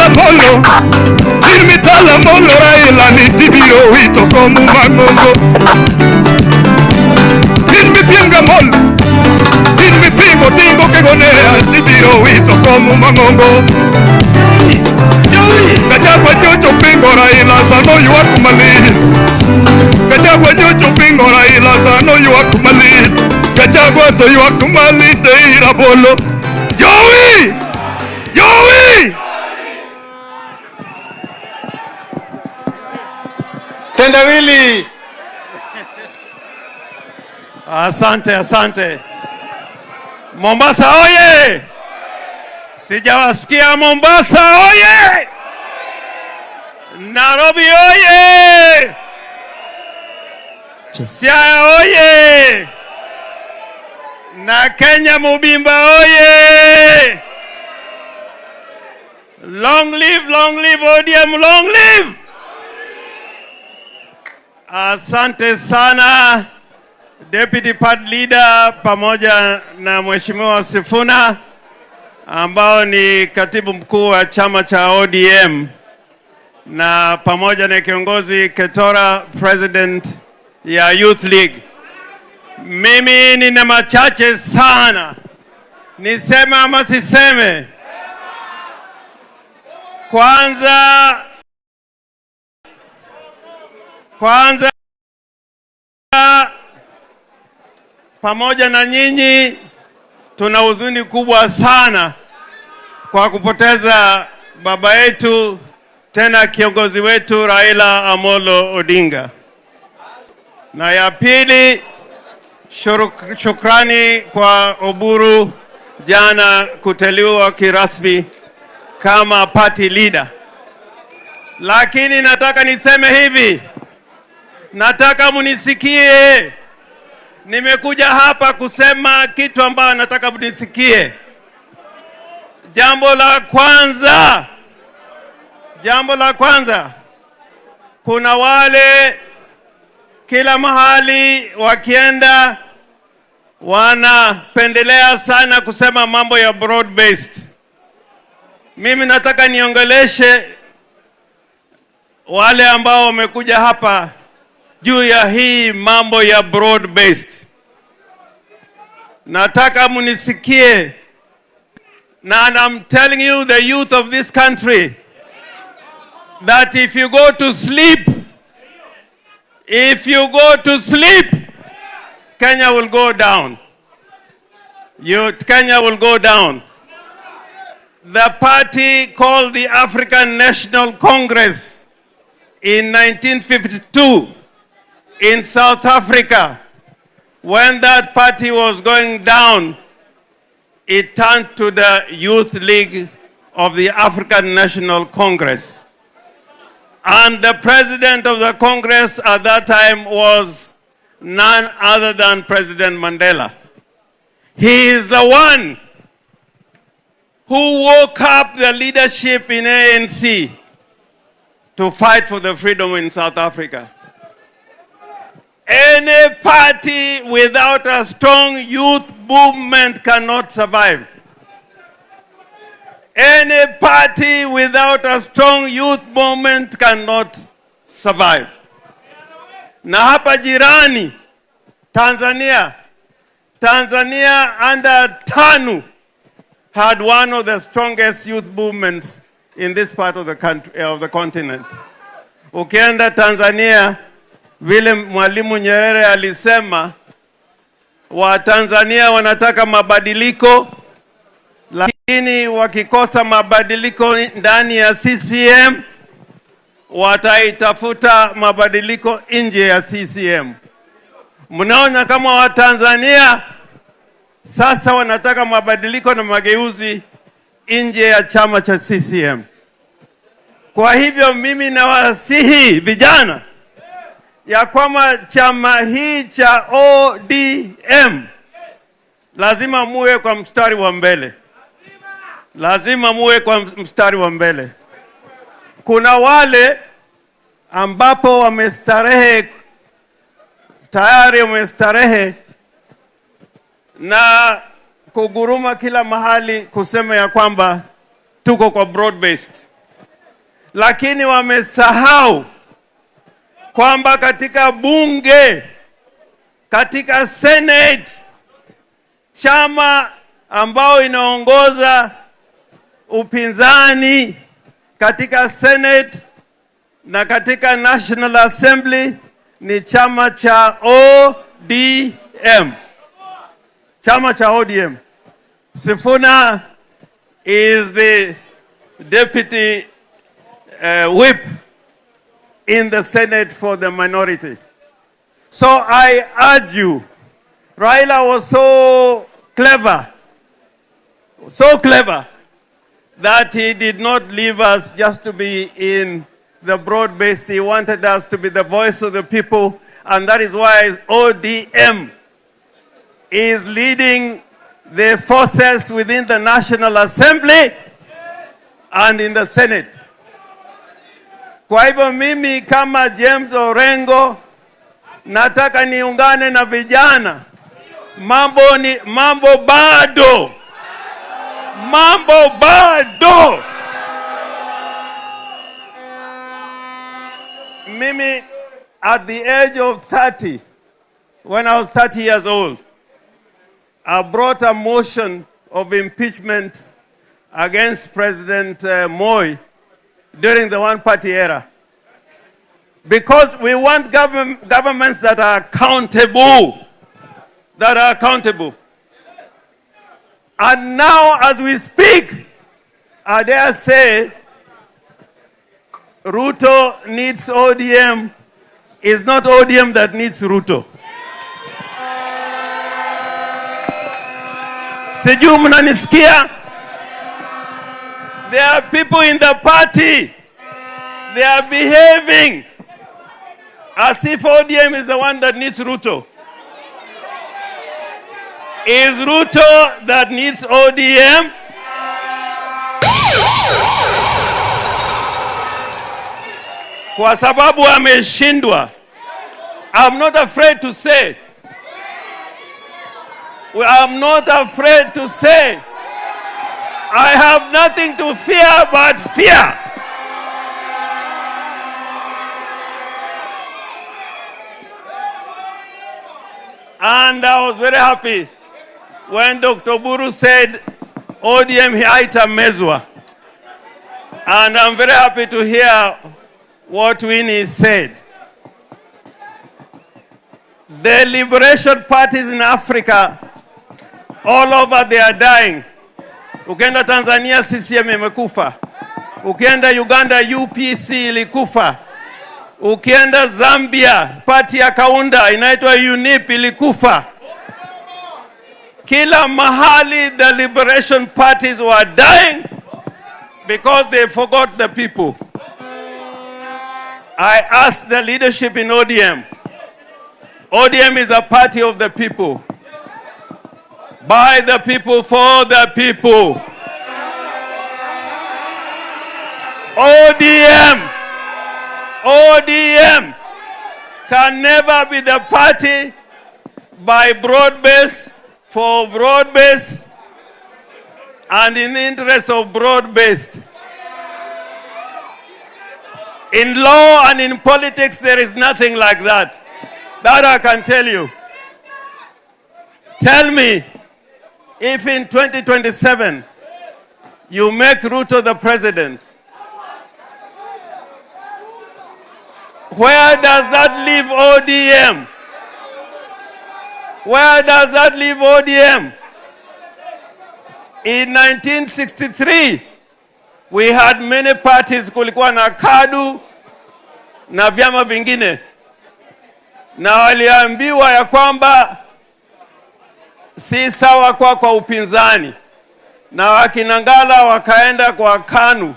molo mitala molo Raila ni tibiro wito komu mangongo pienga molo pingo tingo que gonea tibiro wito komu mangongo Kachagwa jojo pingo Raila sano yuwa kumali Kachagwa jojo pingo Raila sano yuwa kumali Kachagwa to yuwa kumali teira bolo Yowi! Yowi! Tendawili. Asante, asante. Mombasa oye! Sijawasikia Mombasa oye! Nairobi oye! Siaya oye! Na Kenya Mubimba oye! Long live ODM, long live! Asante sana Deputy Party Leader pamoja na Mheshimiwa Sifuna ambao ni katibu mkuu wa chama cha ODM na pamoja na kiongozi Ketora, president ya Youth League. Mimi nina machache sana. Niseme ama siseme? Kwanza pamoja na nyinyi tuna huzuni kubwa sana kwa kupoteza baba yetu tena kiongozi wetu Raila Amolo Odinga. Na ya pili, shukrani kwa Oburu jana kuteuliwa kirasmi kama party leader. Lakini nataka niseme hivi, nataka munisikie. Nimekuja hapa kusema kitu ambacho nataka munisikie. Jambo la kwanza, kuna wale kila mahali wakienda wanapendelea sana kusema mambo ya broad based. Mimi nataka niongeleshe wale ambao wamekuja hapa juu ya hii mambo ya broad based. Nataka munisikie, and I'm telling you, the youth of this country, that if you go to sleep, Kenya will go down. Kenya will go down. The party called the African National Congress in 1952 in South Africa, when that party was going down, it turned to the Youth League of the African National Congress. And the president of the Congress at that time was none other than President Mandela. He is the one who woke up the leadership in ANC to fight for the freedom in South Africa. Any party without a strong youth movement cannot survive. Any party without a strong youth movement cannot survive. Na hapa jirani, Tanzania under TANU had one of the strongest youth movements in this part of the country, of the continent. Ukienda Tanzania, vile Mwalimu Nyerere alisema, wa Tanzania wanataka mabadiliko, lakini wakikosa mabadiliko ndani ya CCM, wataitafuta mabadiliko nje ya CCM. Mnaona kama wa Tanzania sasa wanataka mabadiliko na mageuzi nje ya chama cha CCM. Kwa hivyo mimi nawasihi vijana ya kwamba chama hii cha ODM lazima muwe kwa mstari wa mbele. Lazima muwe kwa mstari wa mbele. Kuna wale ambapo wamestarehe, tayari wamestarehe na kuguruma kila mahali kusema ya kwamba tuko kwa broad based. lakini wamesahau kwamba katika bunge, katika Senate, chama ambao inaongoza upinzani katika Senate na katika National Assembly ni chama cha ODM. Chama cha ODM. Sifuna is the deputy whip in the Senate for the minority. So I urge you, Raila was so clever that he did not leave us just to be in the broad base. He wanted us to be the voice of the people, and that is why ODM is leading the forces within the National Assembly and in the Senate. Kwa hivyo mimi kama James Orengo nataka niungane na vijana. Mambo bado. Mimi at the age of 30, when I was 30 years old, I brought a motion of impeachment against President Moi during the one-party era. Because we want governments that are accountable. And now, as we speak, I dare say, Ruto needs ODM. It's not ODM that needs Ruto. Sijui mnanisikia? There are people in the party. They are behaving as if ODM is the one that needs Ruto. Is Ruto that needs ODM? Kwa sababu ameshindwa. I'm not afraid to say. I'm not afraid to say. I have nothing to fear but fear. And I was very happy when Dr. Buru said ODM haitamezwa. And I'm very happy to hear what Winnie said. The liberation parties in Africa, all over, they are dying. Ukienda Tanzania, CCM imekufa. Ukienda Uganda, UPC ilikufa. Ukienda Zambia, party ya Kaunda inaitwa UNIP ilikufa. Kila mahali the liberation parties were dying because they forgot the people. I asked the leadership in ODM. ODM is a party of the people. By the people, for the people. ODM can never be the party by broad-based, for broad-based, and in the interest of broad-based. In law and in politics, there is nothing like that. That I can tell you. Tell me, if in 2027 you make Ruto the president, where does that leave ODM? Where does that leave ODM? In 1963, we had many parties, kulikuwa na KADU na vyama vingine. Na waliambiwa ya kwamba si sawa kwa upinzani. Na wakinangala wakaenda kwa KANU.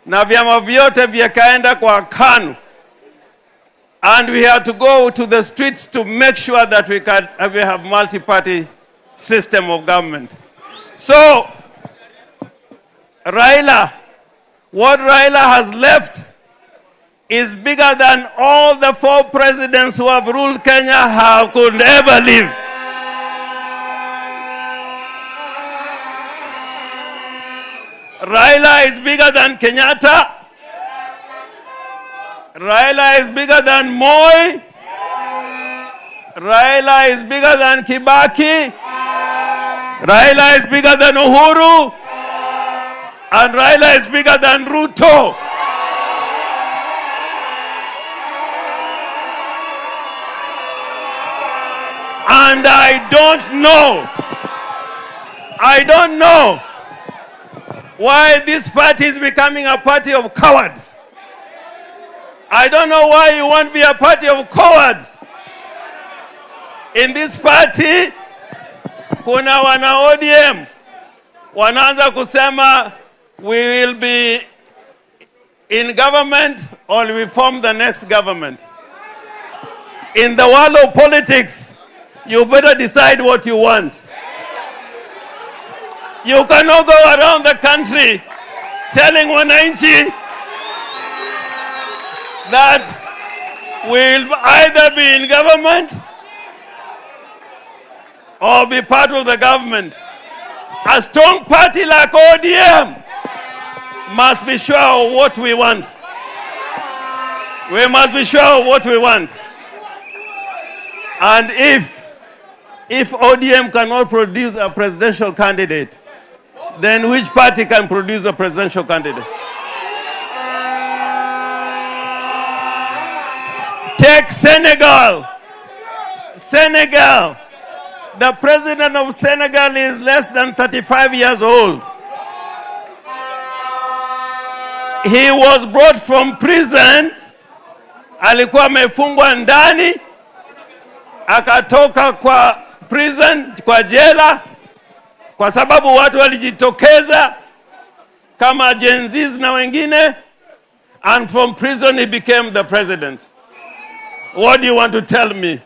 Na vyama vyote vikaenda kwa KANU. And we had to go to the streets to make sure that we have multi-party system of government. So, Raila, what Raila has left is bigger than all the 4 presidents who have ruled Kenya could ever live. Raila is bigger than Kenyatta. Raila is bigger than Moi. Raila is bigger than Kibaki. Raila is bigger than Uhuru. And Raila is bigger than Ruto. And I don't know why this party is becoming a party of cowards. I don't know why you want to be a party of cowards. In this party, kuna wana ODM wanaanza kusema we will be in government or we form the next government. In the world of politics, you better decide what you want. You cannot go around the country telling wananchi that we'll either be in government or be part of the government. A strong party like ODM must be sure of what we want. We must be sure of what we want. And if ODM cannot produce a presidential candidate, then which party can produce a presidential candidate? Take Senegal. Senegal. The president of Senegal is less than 35 years old. He was brought from prison. Alikuwa amefungwa ndani. Akatoka kwa prison, kwa jela, kwa sababu watu walijitokeza kama Gen Zs na wengine. And from prison he became the president. What do you want to tell me?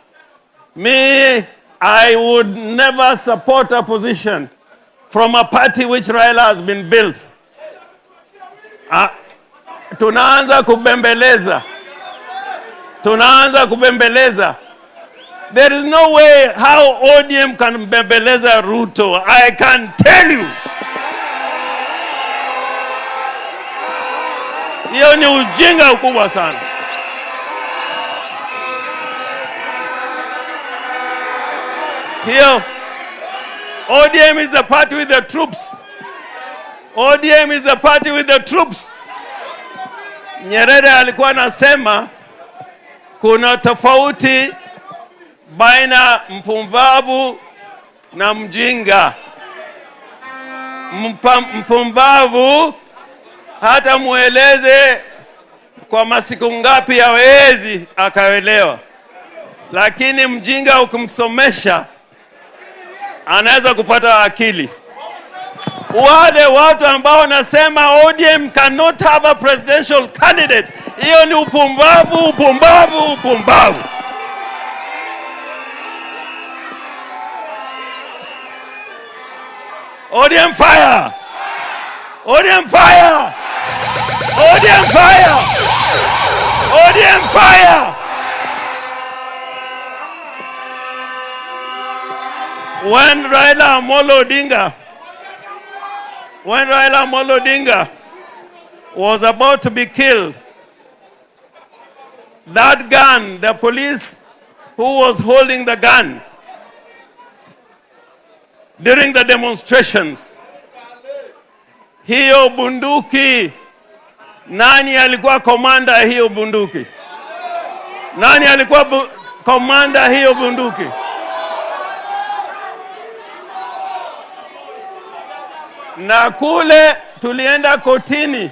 Me, I would never support a position from a party which Raila has been built. Tunaanza kubembeleza. Tunaanza kubembeleza. There is no way how ODM can bembeleza Ruto. I can tell you. Hiyo ni ujinga ukubwa sana. Here, ODM is the party with the troops. ODM is the party with the troops. Nyerere alikuwa anasema kuna tofauti baina mpumbavu na mjinga. Mpumbavu hata mueleze kwa masiku ngapi hawezi akaelewa. Lakini mjinga ukimsomesha anaweza kupata akili. Wale watu ambao nasema ODM cannot have a presidential candidate, hiyo ni upumbavu, upumbavu, upumbavu. ODM fire! ODM fire! ODM fire! ODM fire! When Raila Amolo Odinga was about to be killed, that gun, the police who was holding the gun during the demonstrations, hiyo bunduki, nani alikuwa komanda hiyo bunduki? Nani alikuwa komanda hiyo bunduki? Na kule tulienda kotini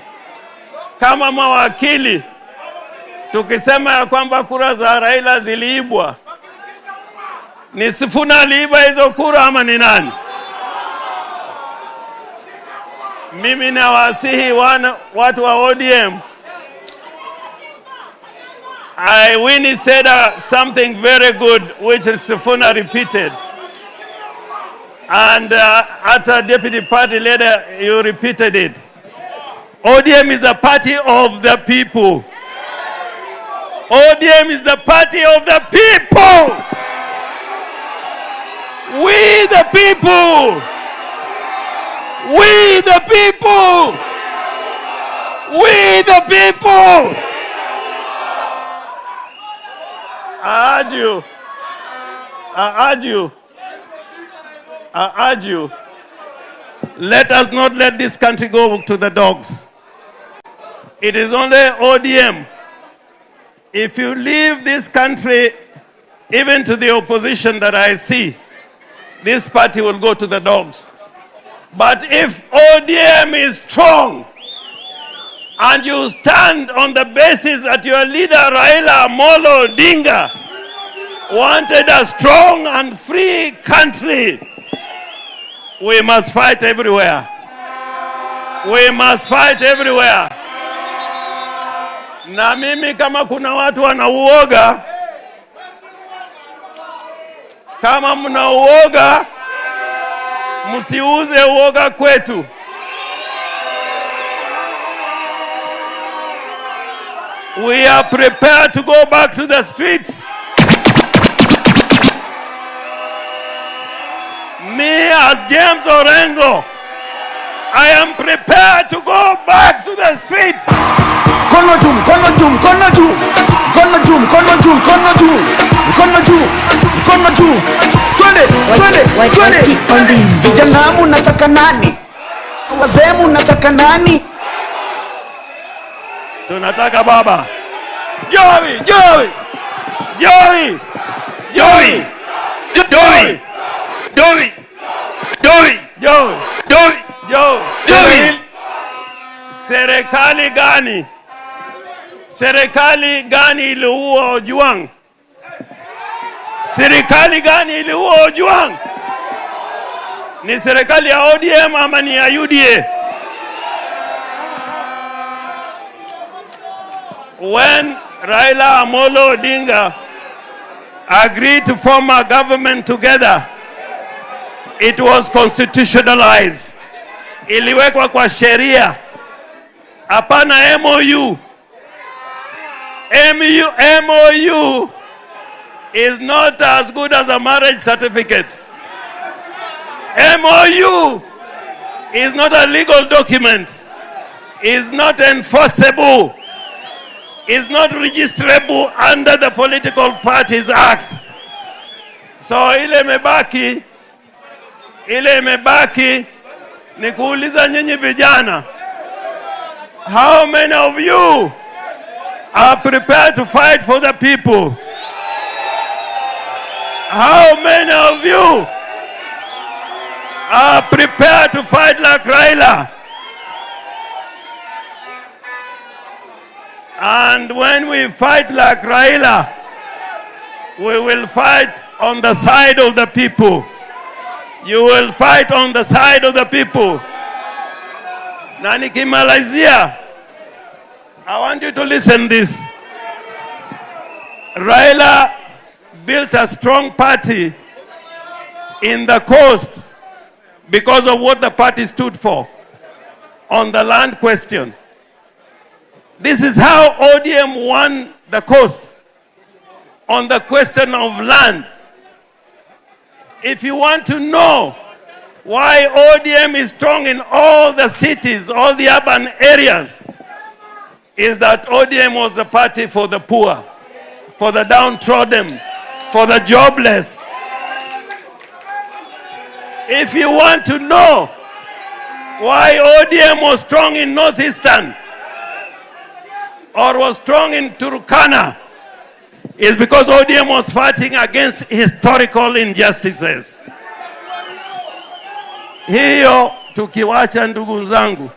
kama mawakili tukisema ya kwamba kura za Raila ziliibwa. Ni Sifuna aliiba hizo kura ama ni nani? Mimi nawasihi watu wa ODM. Winnie said something very good which Sifuna repeated. And at a deputy party leader, you repeated it. ODM is a party of the people. ODM is the party of the people. We the people. We the people. We the people. urge you, let us not let this country go to the dogs. It is only ODM. If you leave this country, even to the opposition that I see, this party will go to the dogs. But if ODM is strong, and you stand on the basis that your leader Raila Amolo Odinga wanted a strong and free country, we must fight everywhere. We must fight everywhere. Na mimi kama kuna watu wanauoga, kama mnauoga, msiuze uoga kwetu. We are prepared to go back to the streets. Me as James Orengo, I am prepared to go back to the streets. Kono juu, kono juu, kono juu, kono juu, kono juu, kono juu, kono juu, kono juu. Twende. Vijana mnataka nani? Wazee mnataka nani? Tunataka baba. Joey. Serikali gani iliua Ojwang? Serikali gani iliua Ojwang? Ni serikali ya ODM ama ni ya UDA? When Raila Amolo Odinga agreed to form a government together, it was constitutionalized. Iliwekwa kwa sheria. Hapana MOU. MOU is not as good as a marriage certificate. MOU is not a legal document. Is not enforceable. Is not registrable under the Political Parties Act. So ile imebaki ni kuuliza nyinyi vijana, how many of you are prepared to fight for the people? How many of you are prepared to fight like Raila? And when we fight like Raila, we will fight on the side of the people. You will fight on the side of the people. Na nikimalizia, I want you to listen this. Raila built a strong party in the coast because of what the party stood for on the land question. This is how ODM won the coast on the question of land. If you want to know why ODM is strong in all the cities, all the urban areas, is that ODM was the party for the poor, for the downtrodden, for the jobless. If you want to know why ODM was strong in Northeastern or was strong in Turkana, is because ODM was fighting against historical injustices. Hiyo tukiwacha ndugu zangu,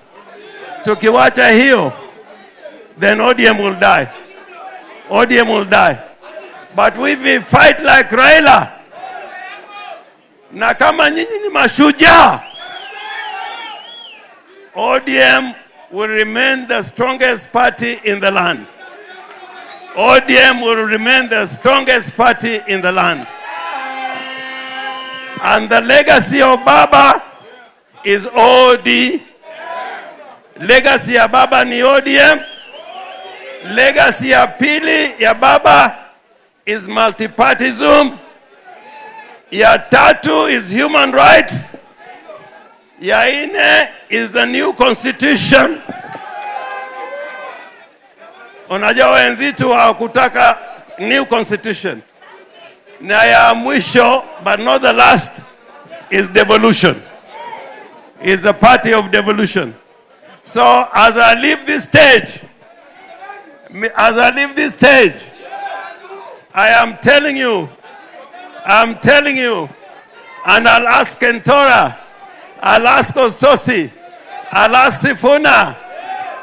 tukiwacha hiyo, then ODM will die. ODM will die. But if we fight like Raila, na kama nyinyi ni mashujaa, ODM will remain the strongest party in the land. ODM will remain the strongest party in the land. And the legacy of Baba is OD. Legacy ya Baba ni ODM. Legacy ya pili ya Baba is multipartyism. Ya tatu is human rights. Ya ine is the new constitution. Unajua wenzitu hawakutaka new constitution. Na ya mwisho, but not the last, is devolution. Is the party of devolution. So as I leave this stage, I am telling you, and I'll ask Kentora, I'll ask Ososi, I'll ask Sifuna,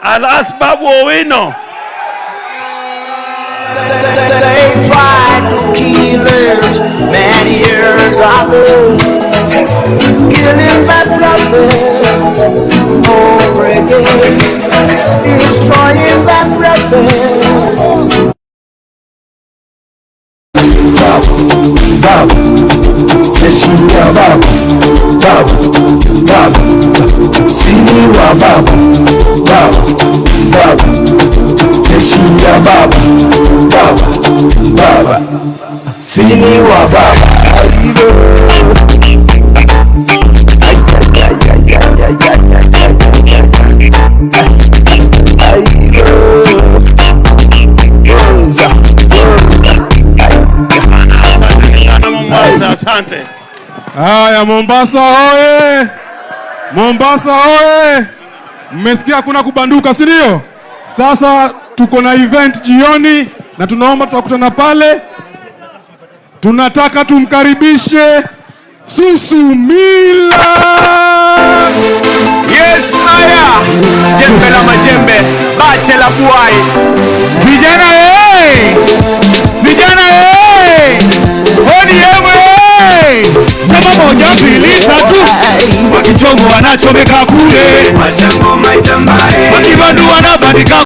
I'll ask Babu Owino. They tried to kill us many years ago, killing that prophets over again, destroying that prophets. Babu, Yeshua Babu, Siniwa Babu, Yeshua Babu, Siniwa Babu. Asante. Haya, Mombasa oye! Mombasa oye! Mmesikia kuna kubanduka, si ndio? Sasa tuko na event jioni na tunaomba tutakutana pale. Tunataka tumkaribishe Susumila. Yes, haya. Jembe la majembe, bache la buai. Vijana Vijana ODM Sema moja mbili tatu. Wakichongo wanachomeka kule, wakibandu wanabandika